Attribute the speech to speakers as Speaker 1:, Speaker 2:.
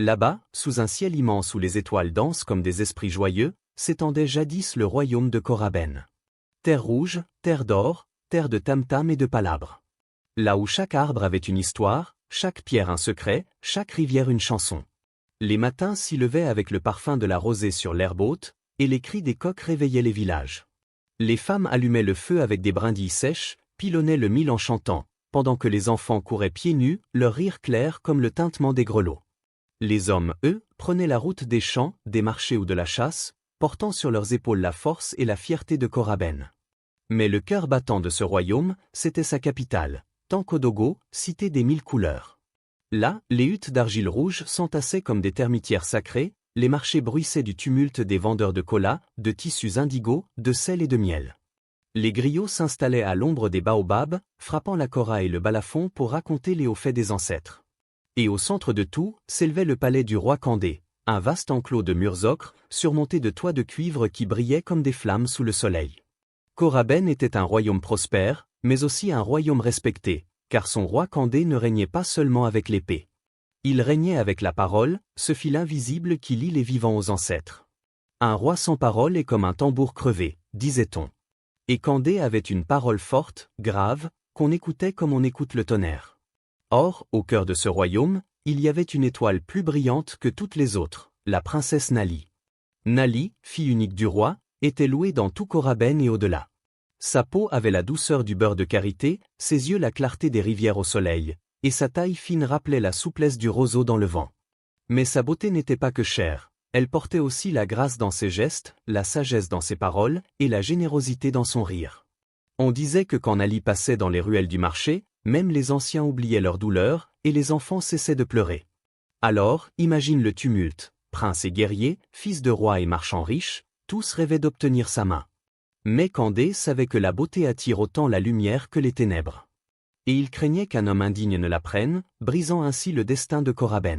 Speaker 1: Là-bas, sous un ciel immense où les étoiles dansent comme des esprits joyeux, s'étendait jadis le royaume de Koraben. Terre rouge, terre d'or, terre de tam-tam et de palabres. Là où chaque arbre avait une histoire, chaque pierre un secret, chaque rivière une chanson. Les matins s'y levaient avec le parfum de la rosée sur l'herbe haute, et les cris des coqs réveillaient les villages. Les femmes allumaient le feu avec des brindilles sèches, pilonnaient le mil en chantant, pendant que les enfants couraient pieds nus, leur rire clair comme le tintement des grelots. Les hommes, eux, prenaient la route des champs, des marchés ou de la chasse, portant sur leurs épaules la force et la fierté de Koraben. Mais le cœur battant de ce royaume, c'était sa capitale, Tankodogo, cité des 1000 couleurs. Là, les huttes d'argile rouge s'entassaient comme des termitières sacrées, les marchés bruissaient du tumulte des vendeurs de cola, de tissus indigo, de sel et de miel. Les griots s'installaient à l'ombre des baobabs, frappant la kora et le balafon pour raconter les hauts faits des ancêtres. Et au centre de tout, s'élevait le palais du roi Kandé, un vaste enclos de murs ocre, surmonté de toits de cuivre qui brillaient comme des flammes sous le soleil. Koraben était un royaume prospère, mais aussi un royaume respecté, car son roi Kandé ne régnait pas seulement avec l'épée. Il régnait avec la parole, ce fil invisible qui lie les vivants aux ancêtres. Un roi sans parole est comme un tambour crevé, disait-on. Et Kandé avait une parole forte, grave, qu'on écoutait comme on écoute le tonnerre. Or, au cœur de ce royaume, il y avait une étoile plus brillante que toutes les autres, la princesse Nali. Nali, fille unique du roi, était louée dans tout Koraben et au-delà. Sa peau avait la douceur du beurre de karité, ses yeux la clarté des rivières au soleil, et sa taille fine rappelait la souplesse du roseau dans le vent. Mais sa beauté n'était pas que chère, elle portait aussi la grâce dans ses gestes, la sagesse dans ses paroles, et la générosité dans son rire. On disait que quand Nali passait dans les ruelles du marché, même les anciens oubliaient leur douleur, et les enfants cessaient de pleurer. Alors, imagine le tumulte, prince et guerrier, fils de roi et marchands riches, tous rêvaient d'obtenir sa main. Mais Kandé savait que la beauté attire autant la lumière que les ténèbres. Et il craignait qu'un homme indigne ne la prenne, brisant ainsi le destin de Koraben.